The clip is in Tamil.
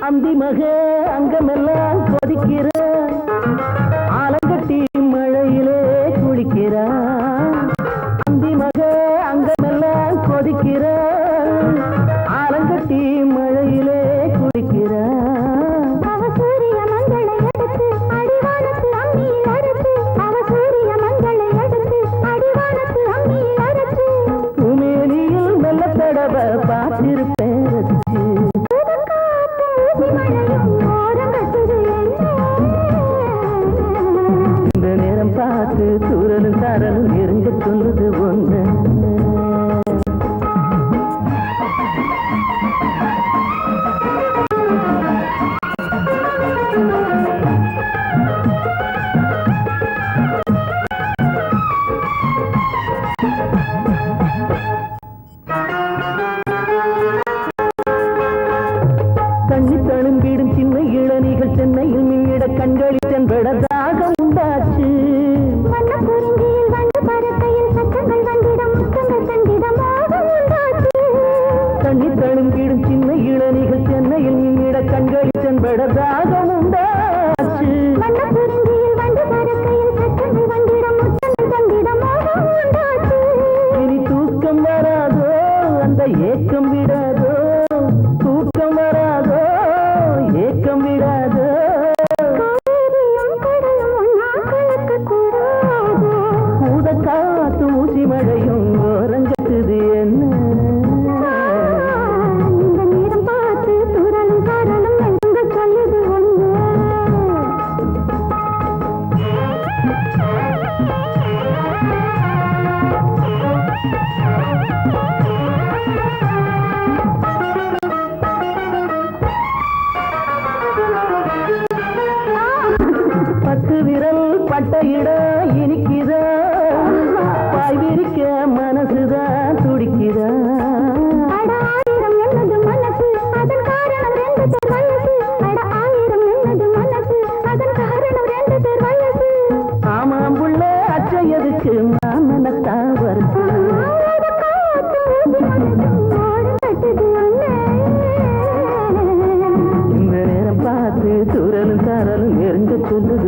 அந்தி மக அங்கமெல்லாம் கொதிக்கிற ஆலங்கட்டி மழையிலே குளிக்கிற அந்தி மக அங்கமெல்லாம் கொதிக்கிற ஆலங்கட்டி மழையிலே குளிக்கிற அவசூரிய மங்களை எடுத்து அடிவானத்து அம்மியில் அரைச்சு அவசூரிய மங்களை எடுத்து அடிவானத்து அம்மியில் அரைச்சு உமேனியில் மெல்ல தடவ பார்த்திருப்பேன் இந்த நேரம் பார்த்து தூரலும் சாரலும் நெருங்க சொல்லுது ஒன்று தண்ணி தழும்பிடும் சின்ன இளநிகள் சென்னையில் மின்னிட கண்களில் சென்றதாக உண்டாச்சு வண்ணக்குறிஞ்சியில் வந்து பறக்கையில் சத்தங்கள் வந்திடம் முத்தங்கள் தந்திடமாக உண்டாச்சு தண்ணி தழும்பிடும் சின்ன இளநிகள் சென்னையில் மின்னிட கண்களில் சென்றதாக உண்டாச்சு வண்ணக்குறிஞ்சியில் வந்து பறக்கையில் சத்தங்கள் வந்திடம் முத்தங்கள் தந்திடமாக உண்டாச்சு இனி தூக்கம் வராதோ அந்த ஏக்கம் விடாதோ தூக்கம் வராதோ ஏக்கம் விடாதோ காவிரியும் கடலும் ஒன்னா கலக்கக்கூடாது ஊத காத்து ஊசி மழையும் ஓரங்கட்டுது என்ன இந்த நேரம் பார்த்து தூரலும் சாரலும் நெருங்க சொல்லுது ஒன்று பத்து விரல் பட்ட இடம் இனிக்குதா பாய் விரிக்க மனசுதான் துடிக்குதா அட ஆயிரம் என்னது மனசு அதன் காரணம் ரெண்டு பேர் வயசு அட ஆயிரம் என்னது மனசு அதன் காரணம் ரெண்டு பேர் வயசு ஆமாம் புள்ள அச்சை எதுக்கு மாமனத்தான் வருது அட காத்து ஊசி மனதும் ஓடு கட்டுது ஒண்ணே இந்த நேரம் பார்த்து தூரலும் சாரலும் நெருங்க சொல்லுது